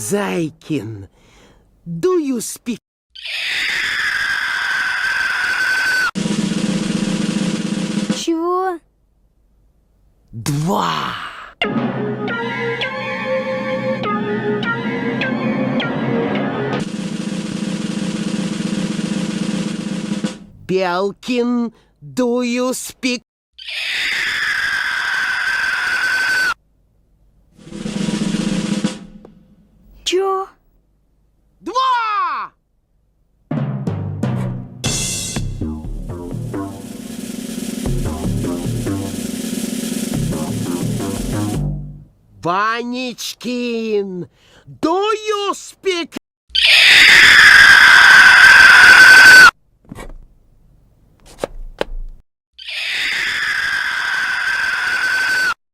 Зайкин, do you speak? Чего? 2. Белкин, do you speak? Чё? 2. Ванечкин, do you speak?